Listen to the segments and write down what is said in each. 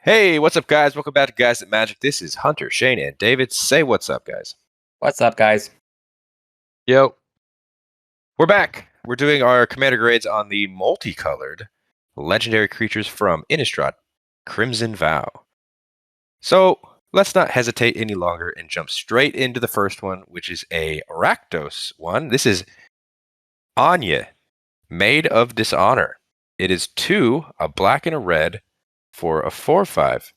Hey, what's up, guys? Welcome back to Guys at Magic. This is Hunter, Shane, and David. Say what's up, guys. What's up, guys? Yo. We're back. We're doing our commander grades on the multicolored legendary creatures from Innistrad, Crimson Vow. So let's not hesitate any longer and jump straight into the first one, which is a Rakdos one. This is Anje, Maid of Dishonor. It is 2, a black and a red, for a 4/5.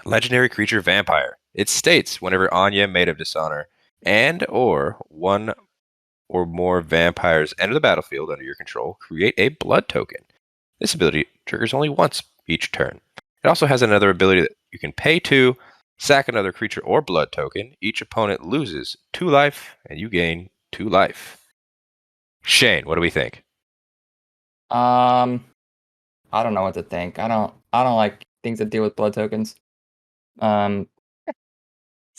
Legendary creature vampire. It states whenever Anje, Maid of Dishonor, and or one or more vampires enter the battlefield under your control, create a blood token. This ability triggers only once each turn. It also has another ability that you can pay 2, sack another creature or blood token. Each opponent loses 2 life, and you gain 2 life. Shane, what do we think? I don't know what to think. I don't like things that deal with blood tokens. So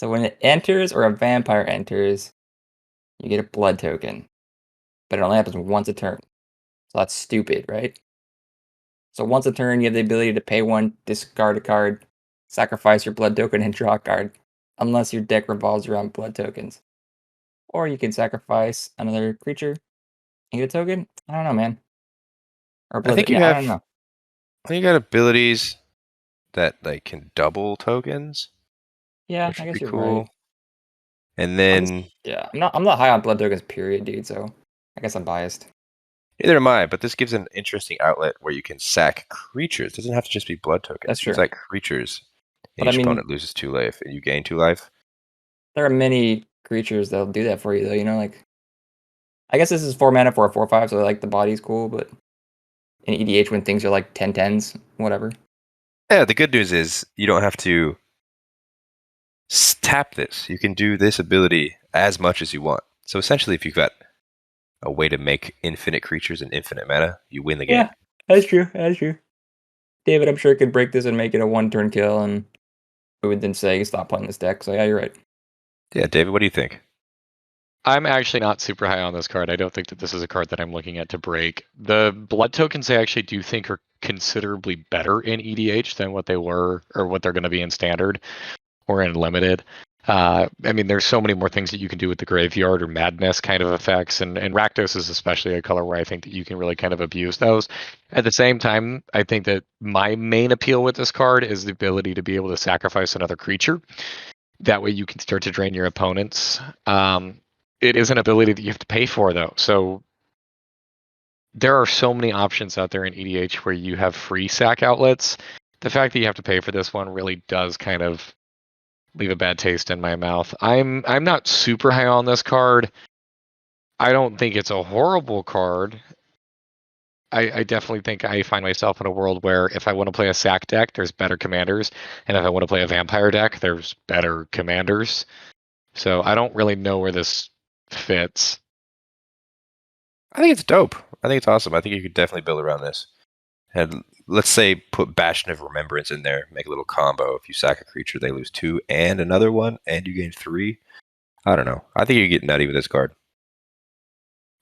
when it enters or a vampire enters, you get a blood token. But it only happens once a turn. So that's stupid, right? So once a turn, you have the ability to pay 1, discard a card, sacrifice your blood token, and draw a card. Unless your deck revolves around blood tokens. Or you can sacrifice another creature and get a token. I don't know, man. Or blood, I think you I have. don't know. I think you got abilities that can double tokens. Yeah, which I would guess be you're cool. right. And then Yeah, I'm not high on blood tokens, period, dude. So I guess I'm biased. neither am I, but this gives an interesting outlet where you can sack creatures. It doesn't have to just be blood tokens. That's You can true. sack creatures, and But I each mean, opponent loses 2 life, and you gain 2 life. there are many creatures that'll do that for you, though. You know, like I guess this is 4 mana for a 4/5, so like the body's cool. But in EDH, when things are like 10/10s, whatever. Yeah, the good news is you don't have to tap this. You can do this ability as much as you want. So essentially, if you've got a way to make infinite creatures and infinite mana, you win the game. Yeah, that's true. That's true. David, I'm sure could break this and make it a 1-turn kill, and we would then say stop playing this deck. So yeah, you're right. Yeah, David, what do you think? I'm actually not super high on this card. I don't think that this is a card that I'm looking at to break. The blood tokens I actually do think are considerably better in EDH than what they were or what they're going to be in standard or in limited. I mean, there's so many more things that you can do with the graveyard or madness kind of effects, and Rakdos is especially a color where I think that you can really kind of abuse those. At the same time, I think that my main appeal with this card is the ability to be able to sacrifice another creature. That way you can start to drain your opponents. It is an ability that you have to pay for, though. So there are so many options out there in EDH where you have free sack outlets. The fact that you have to pay for this one really does kind of leave a bad taste in my mouth. I'm not super high on this card. I don't think it's a horrible card. I definitely think I find myself in a world where if I want to play a sack deck, there's better commanders, and if I want to play a vampire deck, there's better commanders. So I don't really know where this fits. I think it's dope. I think it's awesome. I think you could definitely build around this. And let's say put Bastion of Remembrance in there, make a little combo. If you sack a creature, they lose 2 and another one, and you gain 3. I don't know. I think you get nutty with this card.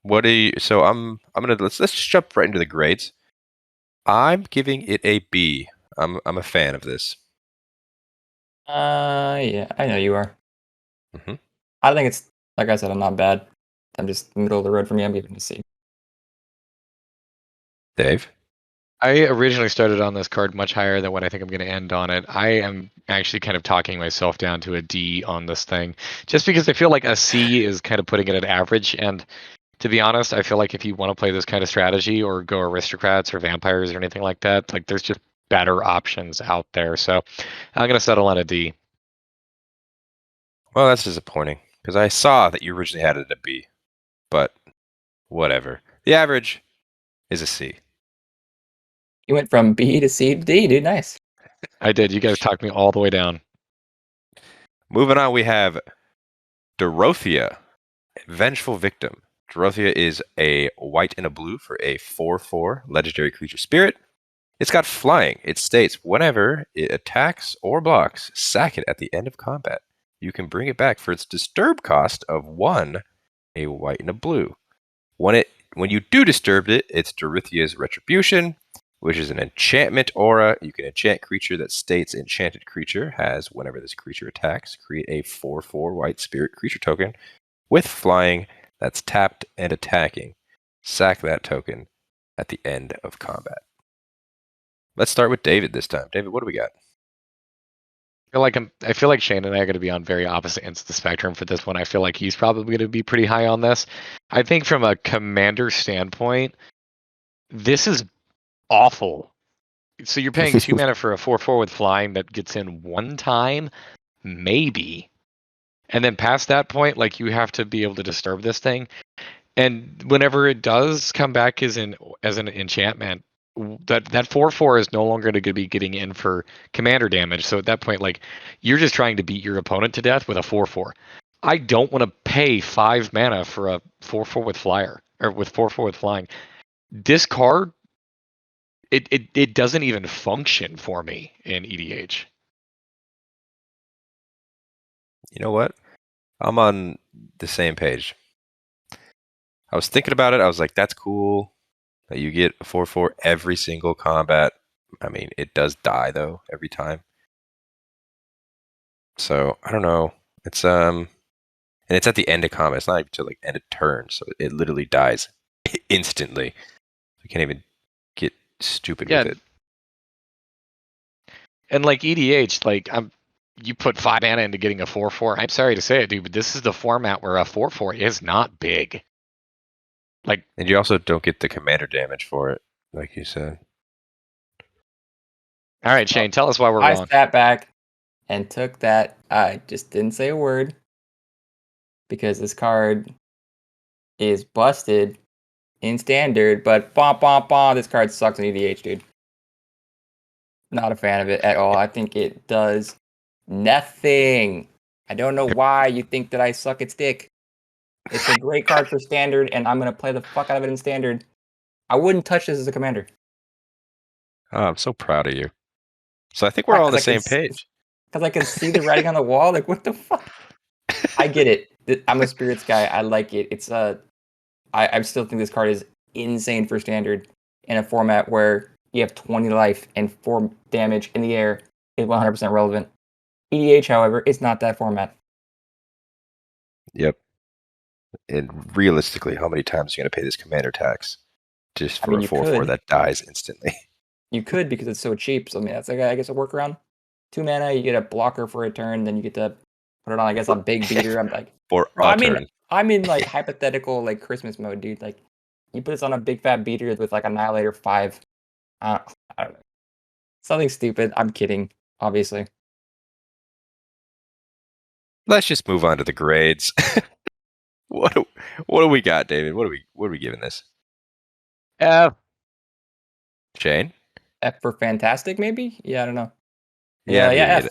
What do you? So I'm gonna let's just jump right into the grades. I'm giving it a B. I'm a fan of this. Yeah, I know you are. Mhm. I think it's like I said, I'm not bad. I'm just middle of the road for me. I'm giving it a C. Dave. I originally started on this card much higher than what I think I'm going to end on it. I am actually kind of talking myself down to a D on this thing, just because I feel like a C is kind of putting it at average. And to be honest, I feel like if you want to play this kind of strategy or go aristocrats or vampires or anything like that, like there's just better options out there. So I'm going to settle on a D. Well, that's disappointing because I saw that you originally had it at a B, but whatever. The average is a C. You went from B to C to D, dude. Nice. I did. You guys talked me all the way down. Moving on, we have Dorothea, Vengeful Victim. Dorothea is a white and a blue for a 4/4 legendary creature spirit. It's got flying. It states whenever it attacks or blocks, sack it at the end of combat. You can bring it back for its disturb cost of 1, a white and a blue. When you do disturb it, it's Dorothea's Retribution. which is an enchantment aura. You can enchant creature that states enchanted creature has, whenever this creature attacks, create a 4/4 white spirit creature token with flying that's tapped and attacking. Sack that token at the end of combat. Let's start with David this time. David, what do we got? I feel like Shane and I are going to be on very opposite ends of the spectrum for this one. I feel like he's probably going to be pretty high on this. I think from a commander standpoint, this is awful. So you're paying 2 mana for a 4/4 with flying that gets in one time, maybe. And then past that point, like, you have to be able to disturb this thing. And whenever it does come back as an enchantment, that 4/4 is no longer going to be getting in for commander damage. So at that point, like, you're just trying to beat your opponent to death with a 4/4. I don't want to pay 5 mana for a 4/4 with flyer, or with 4/4 with flying. This card, it doesn't even function for me in EDH. You know what? I'm on the same page. I was thinking about it. I was like, that's cool that you get a 4/4 every single combat. I mean, it does die though every time. So I don't know. It's and it's at the end of combat. It's not even till like end of turn, so it literally dies instantly. You can't even get stupid with it. And like EDH, like, you put 5 mana into getting a 4/4. I'm sorry to say it, dude, but this is the format where a 4/4 is not big. Like, and you also don't get the commander damage for it, like you said. All right, Shane, tell us why we're wrong. I sat back and took that. I just didn't say a word because this card is busted in standard, but this card sucks in EDH, dude. Not a fan of it at all. I think it does nothing. I don't know why you think that I suck at stick. It's a great card for standard, and I'm gonna play the fuck out of it in standard. I wouldn't touch this as a commander. Oh, I'm so proud of you. So I think we're all on the same page. Because I can see the writing on the wall. Like, what the fuck? I get it. I'm a spirits guy. I like it. It's I still think this card is insane for standard in a format where you have 20 life and 4 damage in the air is 100% relevant. EDH, however, is not that format. Yep. And realistically, how many times are you going to pay this commander tax just for a 4/4 that dies instantly? You could, because it's so cheap. So I mean, that's like, I guess, a workaround. 2 mana, you get a blocker for a turn, then you get to put it on, I guess, a big beater. I'm like, for a turn. I'm in like hypothetical like Christmas mode, dude. Like, you put this on a big fat beater with like Annihilator 5. I don't know. Something stupid. I'm kidding, obviously. Let's just move on to the grades. What do we got, David? What are we giving this? F. Shane? F for fantastic, maybe? Yeah, I don't know. Yeah, F.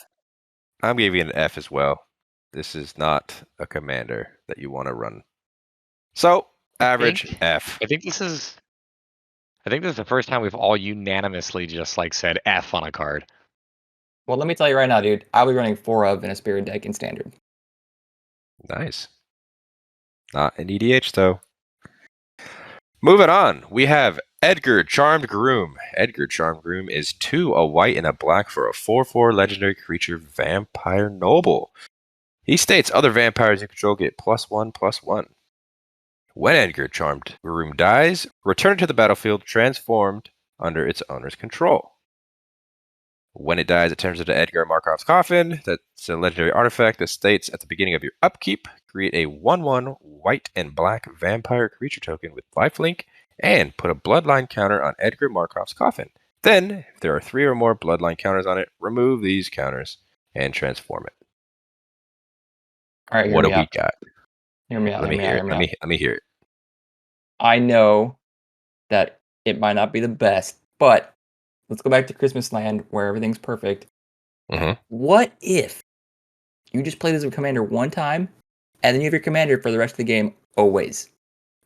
I'm giving it an F as well. This is not a commander that you want to run. So, average F. I think this is the first time we've all unanimously just like said F on a card. Well, let me tell you right now, dude. I'll be running 4 of in a spirit deck in standard. Nice. Not an EDH, though. Moving on, we have Edgar, Charmed Groom. Edgar, Charmed Groom is 2, a white and a black for a 4/4 legendary creature, Vampire Noble. He states other vampires you control get +1/+1. When Edgar, Charmed Groom dies, return it to the battlefield transformed under its owner's control. When it dies, it turns into Edgar Markov's Coffin. That's a legendary artifact that states at the beginning of your upkeep, create a 1/1 white and black vampire creature token with lifelink and put a bloodline counter on Edgar Markov's Coffin. Then, if there are 3 or more bloodline counters on it, remove these counters and transform it. All right, what do we got? Hear me out. Let me hear it. I know that it might not be the best, but let's go back to Christmas Land where everything's perfect. Mm-hmm. What if you just play this with Commander one time, and then you have your Commander for the rest of the game always?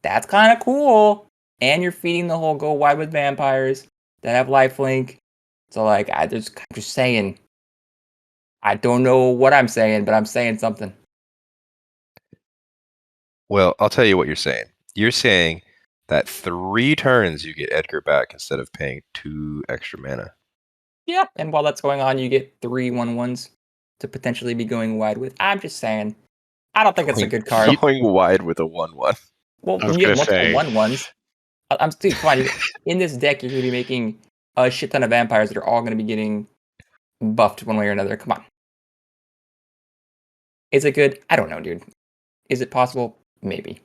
That's kind of cool. And you're feeding the whole go wide with vampires that have lifelink. So, like, I'm just saying. I don't know what I'm saying, but I'm saying something. Well, I'll tell you what you're saying. You're saying that 3 turns you get Edgar back instead of paying 2 extra mana. Yeah, and while that's going on, you get 3 1/1s to potentially be going wide with. I'm just saying, I don't think it's a good card. Going wide with a 1/1. Well, I was when you have gonna multiple say. 1/1s, I'm still come on. In this deck, you're going to be making a shit ton of vampires that are all going to be getting buffed one way or another. Come on. Is it good? I don't know, dude. Is it possible? Maybe.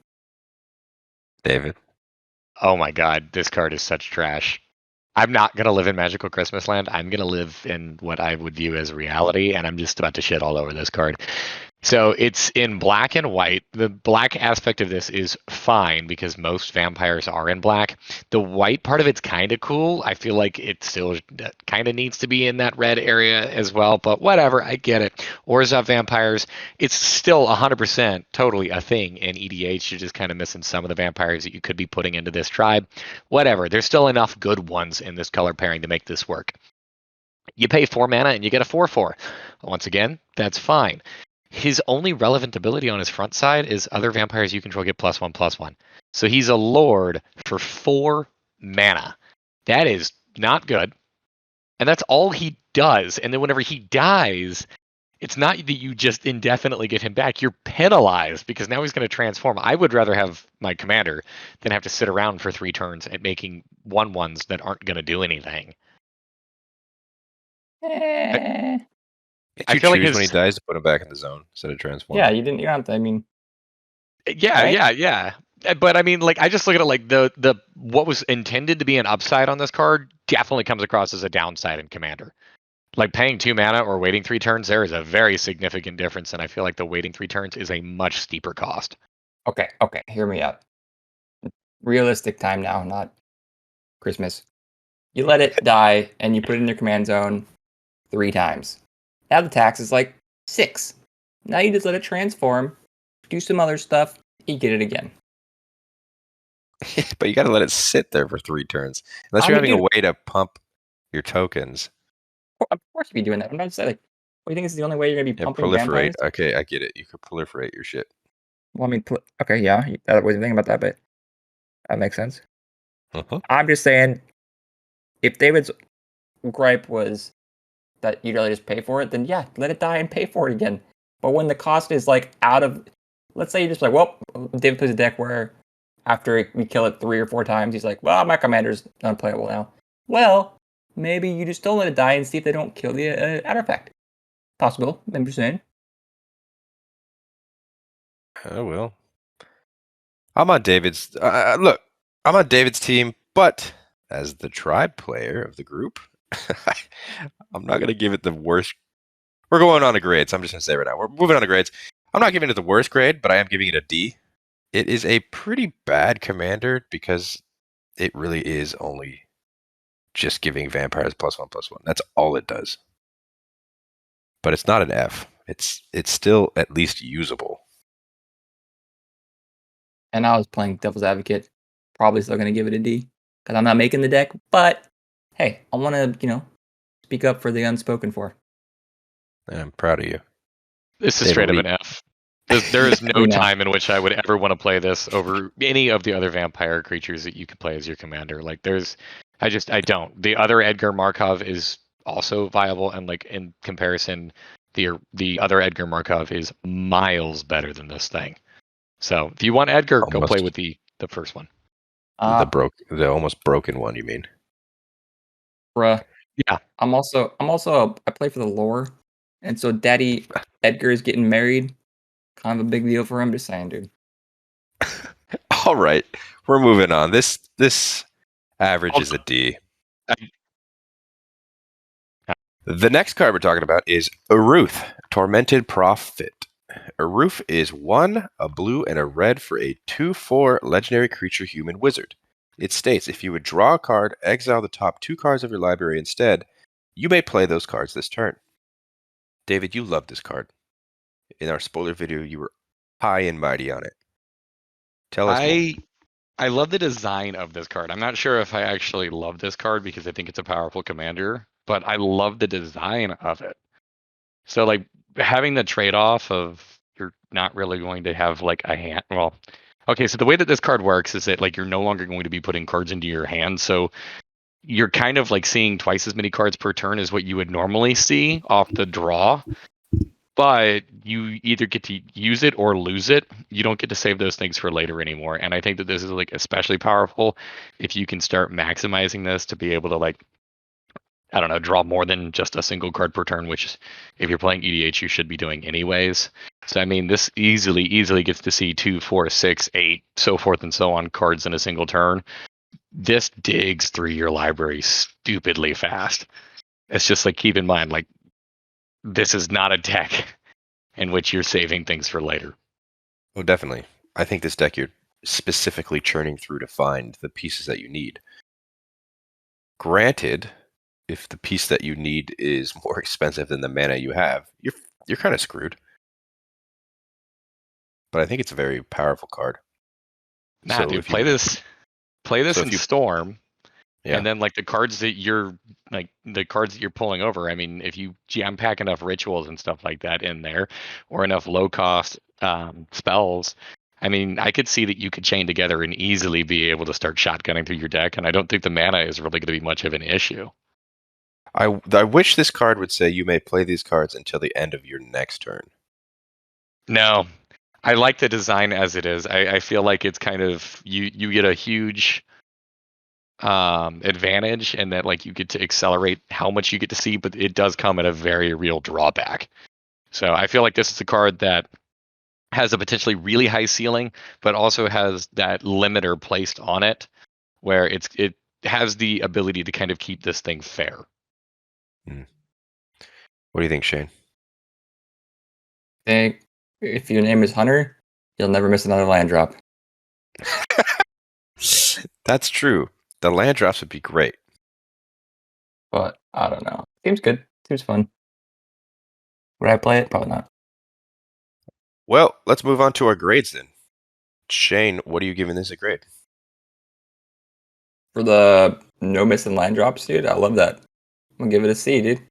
David. Oh my god, this card is such trash. I'm not gonna live in Magical Christmas Land. I'm gonna live in what I would view as reality, and I'm just about to shit all over this card. So it's in black and white. The black aspect of this is fine because most vampires are in black. The white part of it's kind of cool. I feel like it still kind of needs to be in that red area as well, but whatever, I get it. Orzhov vampires, it's still 100% totally a thing in EDH. You're just kind of missing some of the vampires that you could be putting into this tribe. Whatever, there's still enough good ones in this color pairing to make this work. You pay 4 mana and you get a 4/4. Once again, that's fine. His only relevant ability on his front side is other vampires you control get +1/+1. So he's a lord for 4 mana. That is not good. And that's all he does. And then whenever he dies, it's not that you just indefinitely get him back. You're penalized because now he's going to transform. I would rather have my commander than have to sit around for 3 turns and making 1/1s that aren't going to do anything. I feel like choose when he his dies to put him back in the zone instead of transforming. Yeah, you didn't. You don't have to. I mean, Yeah, right? yeah. But I mean, like, I just look at it like the what was intended to be an upside on this card definitely comes across as a downside in Commander. Like paying 2 mana or waiting 3 turns, there is a very significant difference, and I feel like the waiting 3 turns is a much steeper cost. Okay. Hear me out. Realistic time now, not Christmas. You let it die, and you put it in your command zone 3 times. Now the tax is like 6. Now you just let it transform, do some other stuff, you get it again. But you got to let it sit there for 3 turns. Unless I you're mean, having dude, a way to pump your tokens. of course you'd be doing that. I'm not saying like, what do you think is the only way you're gonna be Yeah, pumping proliferate. vampires? Okay, I get it. You could proliferate your shit. Well, I mean, okay, yeah, that was the thing about that, but that makes sense. Uh-huh. I'm just saying, if David's gripe was that you'd rather just pay for it, then yeah, let it die and pay for it again. But when the cost is like out of, let's say you just like, well, David plays a deck where after we kill it 3 or 4 times, he's like, well, my commander's unplayable now. Well, maybe you just don't let it die and see if they don't kill the artifact. Possible. I'm just saying. Oh well. I'm on David's. Look, I'm on David's team, but as the tribe player of the group, I'm not gonna give it the worst. We're going on to grades. I'm just gonna say right now, we're moving on to grades. I'm not giving it the worst grade, but I am giving it a D. It is a pretty bad commander because it really is only just giving vampires +1/+1. That's all it does. But it's not an F. It's still at least usable. And I was playing devil's advocate. Probably still going to give it a D because I'm not making the deck. But hey, I want to, speak up for the unspoken for. And I'm proud of you. This is David, straight up we- an F. There is no We know. time in which I would ever want to play this over any of the other vampire creatures that you could play as your commander. Like I don't. The other Edgar Markov is also viable, and like in comparison, the other Edgar Markov is miles better than this thing. So if you want Edgar, go play with the first one. the almost broken one, you mean? Bruh. Yeah. I play for the lore, and so Daddy Edgar is getting married. Kind of a big deal for him. Just saying, dude. All right, we're moving on. This average is a D. The next card we're talking about is Eruth, Tormented Prophet. Eruth is 1, a blue, and a red for a 2/4 legendary creature human wizard. It states if you would draw a card, exile the top 2 cards of your library instead, you may play those cards this turn. David, you love this card. In our spoiler video, you were high and mighty on it. Tell us more. I love the design of this card. I'm not sure if I actually love this card because I think it's a powerful commander, but I love the design of it. So like having the trade-off of you're not really going to have like a hand. Well, Okay, so the way that this card works is that like you're no longer going to be putting cards into your hand, so you're kind of like seeing twice as many cards per turn as what you would normally see off the draw. But you either get to use it or lose it. You don't get to save those things for later anymore. And I think that this is like especially powerful if you can start maximizing this to be able to like, I don't know, draw more than just a single card per turn, which if you're playing EDH, you should be doing anyways. So I mean, this easily gets to see 2, 4, 6, 8, so forth and so on cards in a single turn. This digs through your library stupidly fast. It's just like, keep in mind, like, this is not a deck in which you're saving things for later. Oh, definitely. I think this deck you're specifically churning through to find the pieces that you need. Granted, if the piece that you need is more expensive than the mana you have, you're kind of screwed. But I think it's a very powerful card. Nah, So dude, if play this so in if you- Storm. Yeah. And then like the cards that you're pulling over, I mean, if you jam pack enough rituals and stuff like that in there, or enough low cost spells, I mean, I could see that you could chain together and easily be able to start shotgunning through your deck, and I don't think the mana is really going to be much of an issue. I wish this card would say you may play these cards until the end of your next turn. No, I like the design as it is. I feel like it's kind of you get a huge advantage, and that like you get to accelerate how much you get to see, but it does come at a very real drawback. So I feel like this is a card that has a potentially really high ceiling, but also has that limiter placed on it, where it has the ability to kind of keep this thing fair. What do you think, Shane? I think if your name is Hunter, you'll never miss another land drop. That's true. The land drops would be great. But I don't know. Seems good. Seems fun. Would I play it? Probably not. Well, let's move on to our grades then. Shane, what are you giving this a grade? For the no missing land drops, dude, I love that. I'm gonna give it a C, dude.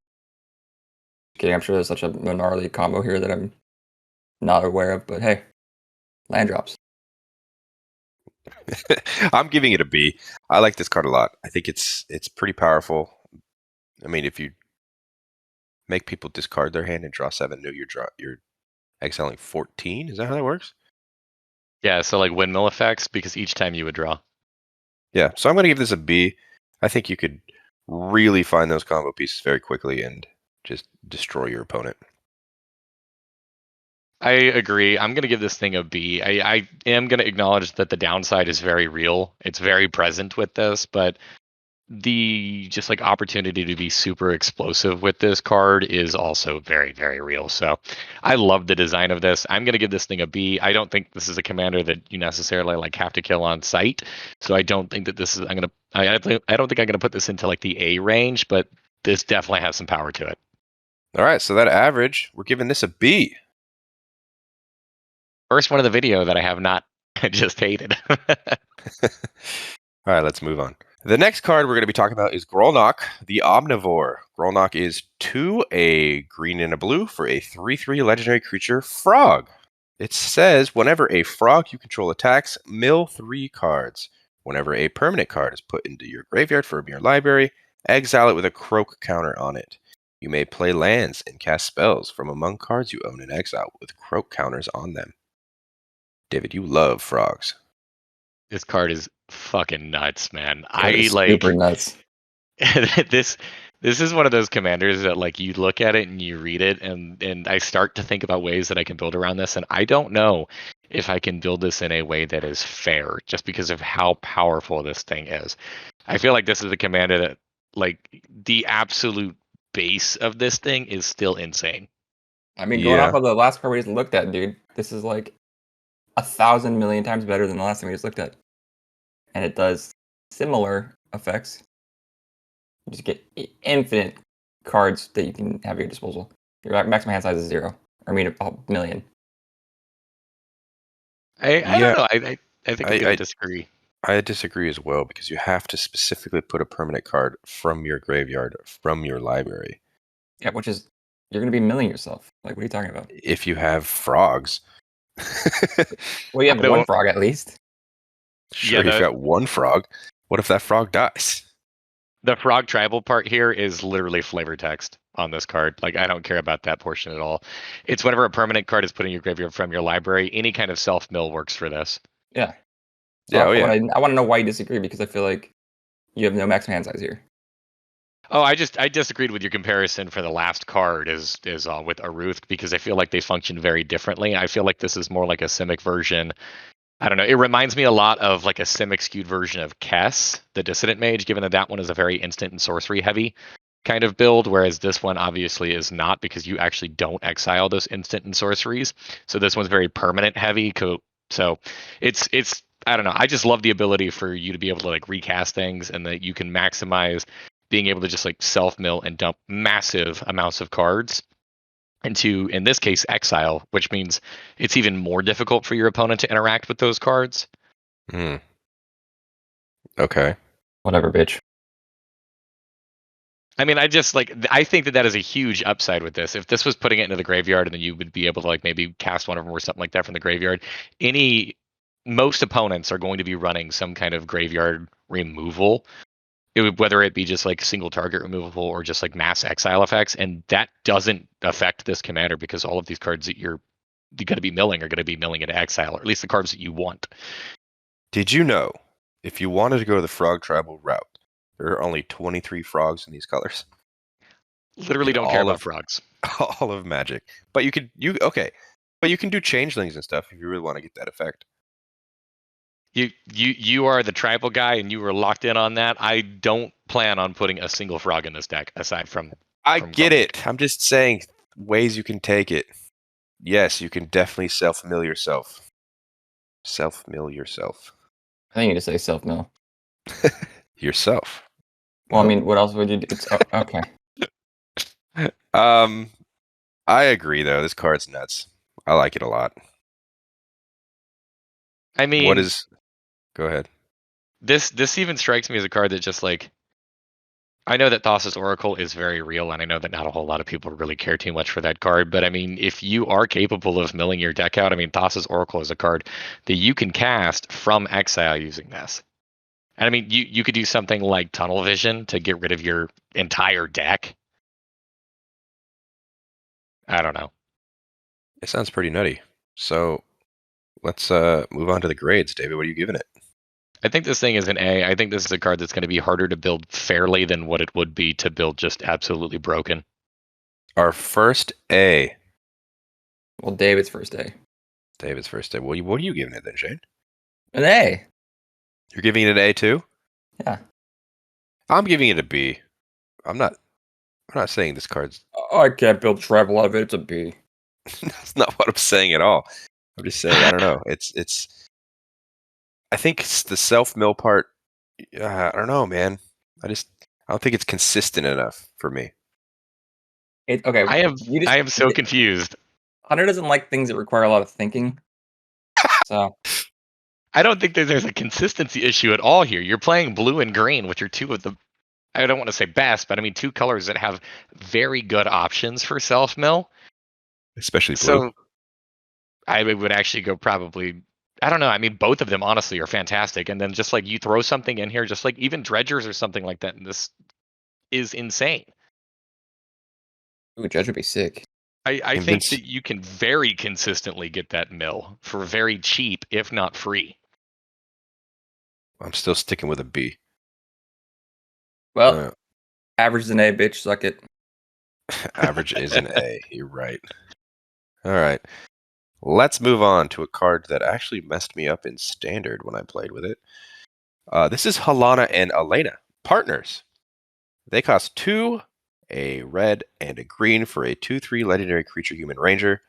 Kidding, I'm sure there's such a gnarly combo here that I'm not aware of, but hey, land drops. I'm giving it a B. I like this card a lot. I think it's pretty powerful. I mean, if you make people discard their hand and draw 7 new, you're exiling 14. Is that how that works? Yeah, so like windmill effects, because each time you would draw. Yeah, so I'm going to give this a B. I think you could really find those combo pieces very quickly and just destroy your opponent. I agree. I'm going to give this thing a B. I am going to acknowledge that the downside is very real. It's very present with this, but the just like opportunity to be super explosive with this card is also very, very real. So I love the design of this. I'm going to give this thing a B. I don't think this is a commander that you necessarily like have to kill on sight. So I don't think that this is, I don't think I'm going to put this into like the A range, but this definitely has some power to it. All right, so that average, we're giving this a B. First one of the video that I have not just hated. All right, let's move on. The next card we're going to be talking about is Grolnok, the Omnivore. Grolnok is 2, a green and a blue for a 3/3 legendary creature, Frog. It says whenever a frog you control attacks, mill 3 cards. Whenever a permanent card is put into your graveyard from your library, exile it with a croak counter on it. You may play lands and cast spells from among cards you own in exile with croak counters on them. David, you love frogs. This card is fucking nuts, man. That is super nuts. this is one of those commanders that like you look at it and you read it and I start to think about ways that I can build around this, and I don't know if I can build this in a way that is fair just because of how powerful this thing is. I feel like this is a commander that like the absolute base of this thing is still insane. I mean, going off of the last card we just looked at, dude, this is like 1,000 million times better than the last thing we just looked at. And it does similar effects. You just get infinite cards that you can have at your disposal. Your maximum hand size is 0. I mean, a million. I don't know. I think I'm going to disagree. I disagree as well, because you have to specifically put a permanent card from your graveyard, from your library. Yeah, which is, you're going to be milling yourself. Like, what are you talking about? If you have frogs, Well, you have No. one frog at least. Sure, Yeah, you've got one frog. What if that frog dies? The frog tribal part here is literally flavor text on this card. Like, I don't care about that portion at all. It's whenever a permanent card is put in your graveyard from your library, any kind of self-mill works for this. Yeah. Yeah, oh yeah. I want to know why you disagree because I feel like you have no maximum hand size here. Oh, I disagreed with your comparison for the last card is with Eruth because I feel like they function very differently. I feel like this is more like a Simic version. I don't know. It reminds me a lot of like a Simic skewed version of Kess, the Dissident Mage, given that that one is a very instant and sorcery heavy kind of build, whereas this one obviously is not because you actually don't exile those instant and sorceries. So this one's very permanent heavy. So it's I don't know. I just love the ability for you to be able to like recast things and that you can maximize being able to just like self mill and dump massive amounts of cards into, in this case, exile, which means it's even more difficult for your opponent to interact with those cards. Hmm. Okay. Whatever, bitch. I mean, I think that is a huge upside with this. If this was putting it into the graveyard and then you would be able to like maybe cast one of them or something like that from the graveyard, most opponents are going to be running some kind of graveyard removal. Whether it be just like single target removal or just like mass exile effects, and that doesn't affect this commander because all of these cards that you're going to be milling are going to be milling into exile, or at least the cards that you want. Did you know if you wanted to go the frog tribal route, there are only 23 frogs in these colors? Literally In don't care all about of- frogs. All of Magic. But you can do changelings and stuff if you really want to get that effect. You are the tribal guy and you were locked in on that. I don't plan on putting a single frog in this deck aside from I from get Grolnok. it. I'm just saying ways you can take it. Yes, you can definitely self-mill yourself. Self-mill yourself. I think you just say self mill. Yourself. Well, No? I mean, what else would you do? It's okay. I agree though. This card's nuts. I like it a lot. I mean, What is? Go ahead. this even strikes me as a card that just like, I know that Thassa's Oracle is very real, and I know that not a whole lot of people really care too much for that card. But I mean, if you are capable of milling your deck out, I mean, Thassa's Oracle is a card that you can cast from exile using this. And I mean, you could do something like Tunnel Vision to get rid of your entire deck. I don't know. It sounds pretty nutty. So let's move on to the grades. David, what are you giving it? I think this thing is an A. I think this is a card that's going to be harder to build fairly than what it would be to build just absolutely broken. Our first A. Well, David's first day. David's first A. What are you giving it then, Shane? An A. You're giving it an A too? Yeah. I'm giving it a B. I'm not saying this card's I can't build tribal out of it. It's a B. that's not what I'm saying at all. I'm just saying I don't know. It's I think it's the self-mill part. I don't know, man. I don't think it's consistent enough for me. Okay. I am so confused. Hunter doesn't like things that require a lot of thinking. So I don't think that there's a consistency issue at all here. You're playing blue and green, which are two of the, I don't want to say best, but I mean two colors that have very good options for self-mill. Especially blue. So I would actually go probably, I don't know. I mean, both of them honestly are fantastic. And then just like you throw something in here, just like even dredgers or something like that, and this is insane. ooh, Judge would be sick. I think that you can very consistently get that mill for very cheap, if not free. I'm still sticking with a B. Well, average is an A, bitch. Suck it. Average is an A. You're right. All right. Let's move on to a card that actually messed me up in Standard when I played with it. This is Halana and Alena, partners. They cost 2, a red and a green for a 2/3 legendary creature human ranger.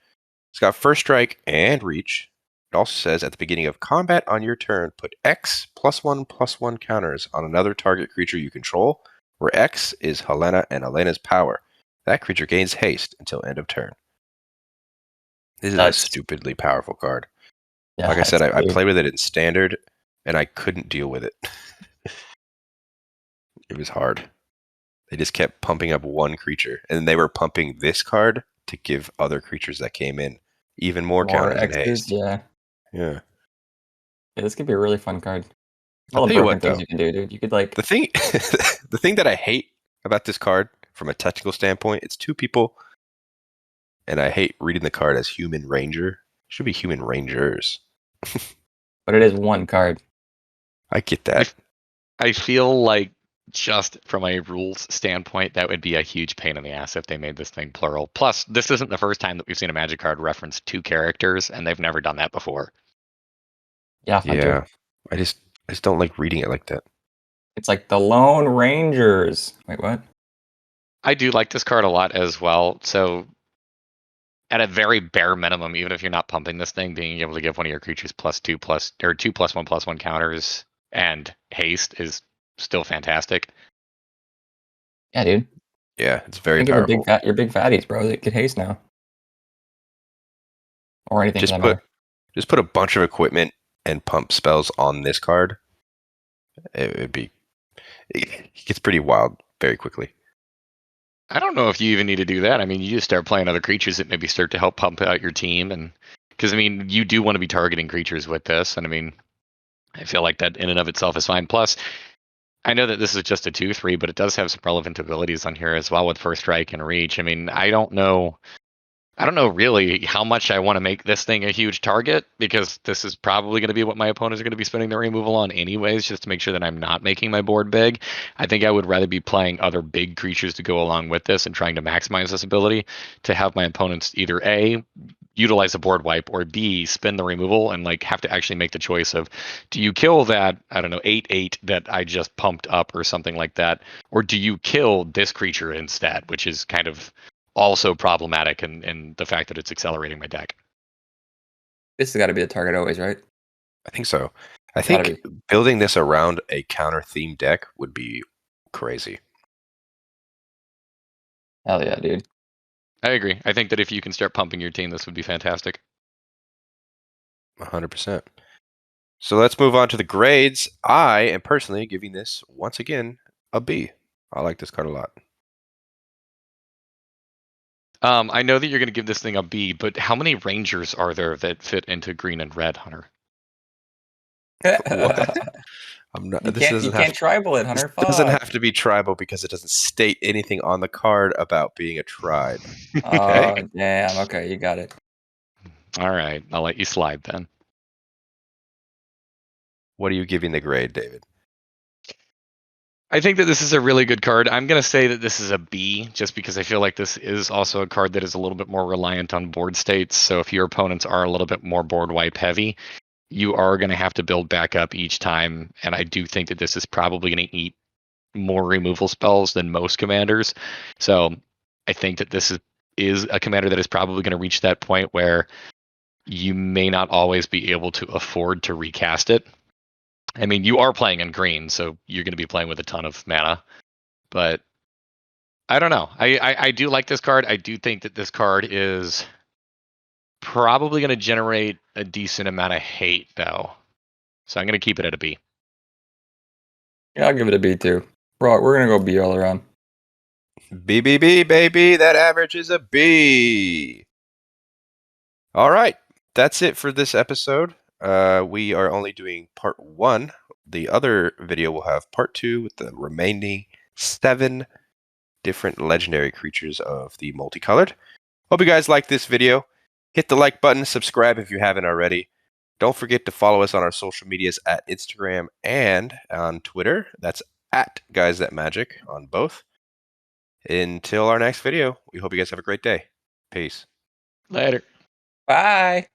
It's got first strike and reach. It also says at the beginning of combat on your turn, put X +1/+1 counters on another target creature you control, where X is Halana and Alena's power. That creature gains haste until end of turn. This is a stupidly powerful card. Yeah, like I said, I played with it in Standard, and I couldn't deal with it. It was hard. They just kept pumping up one creature, and they were pumping this card to give other creatures that came in even more More counters and X's, haste. yeah. Yeah. Yeah, this could be a really fun card. I'll All the tell you broken what, things though. you can do, dude. You could like The thing, the thing that I hate about this card, from a technical standpoint, it's 2 people, and I hate reading the card as Human Ranger. It should be Human Rangers. but it is 1 card. I get that. I feel like just from a rules standpoint, that would be a huge pain in the ass if they made this thing plural. Plus, this isn't the first time that we've seen a Magic card reference 2 characters, and they've never done that before. Yeah, Hunter. Yeah, I just don't like reading it like that. It's like the Lone Rangers. Wait, what? I do like this card a lot as well. So, at a very bare minimum, even if you're not pumping this thing, being able to give one of your creatures +2 or 2 +1/+1 counters and haste is still fantastic. Yeah, dude. Yeah, it's very Think of powerful. your big fatties, bro. That get haste now. Or anything for Just that put matter. just put a bunch of equipment and pump spells on this card. It gets pretty wild very quickly. I don't know if you even need to do that. I mean, you just start playing other creatures that maybe start to help pump out your team, and because I mean, you do want to be targeting creatures with this, and I mean, I feel like that in and of itself is fine. Plus, I know that this is just a 2/3, but it does have some relevant abilities on here as well with First Strike and Reach. I mean, I don't know really how much I want to make this thing a huge target, because this is probably going to be what my opponents are going to be spending their removal on anyways, just to make sure that I'm not making my board big. I think I would rather be playing other big creatures to go along with this and trying to maximize this ability to have my opponents either A, utilize a board wipe, or B, spend the removal and like have to actually make the choice of, do you kill that, I don't know, 8/8 that I just pumped up or something like that, or do you kill this creature instead, which is kind of also problematic in the fact that it's accelerating my deck. This has got to be the target always, right? I think so. I Gotta think building this around a counter theme deck would be crazy. Hell yeah, dude. I agree. I think that if you can start pumping your team, this would be fantastic. 100%. So let's move on to the grades. I am personally giving this, once again, a B. I like this card a lot. I know that you're going to give this thing a B, but how many Rangers are there that fit into green and red, Hunter? What? I'm not. You This can't doesn't have. tribal it, Hunter. This doesn't Fuck. have to be tribal because it doesn't state anything on the card about being a tribe. Oh damn. Okay, you got it. All right, I'll let you slide then. What are you giving the grade, David? I think that this is a really good card. I'm going to say that this is a B, just because I feel like this is also a card that is a little bit more reliant on board states. So if your opponents are a little bit more board wipe heavy, you are going to have to build back up each time. And I do think that this is probably going to eat more removal spells than most commanders. So I think that this is a commander that is probably going to reach that point where you may not always be able to afford to recast it. I mean, you are playing in green, so you're going to be playing with a ton of mana. But I don't know. I do like this card. I do think that this card is probably going to generate a decent amount of hate, though. So I'm going to keep it at a B. Yeah, I'll give it a B too. Bro, we're gonna go B all around. BBB, baby. That average is a B. All right. That's it for this episode. We are only doing part 1. The other video will have part 2 with the remaining 7 different legendary creatures of the Multicolored. Hope you guys like this video. Hit the like button, subscribe if you haven't already. Don't forget to follow us on our social medias at Instagram and on Twitter. That's at Guys That Magic on both. Until our next video, we hope you guys have a great day. Peace. Later. Bye.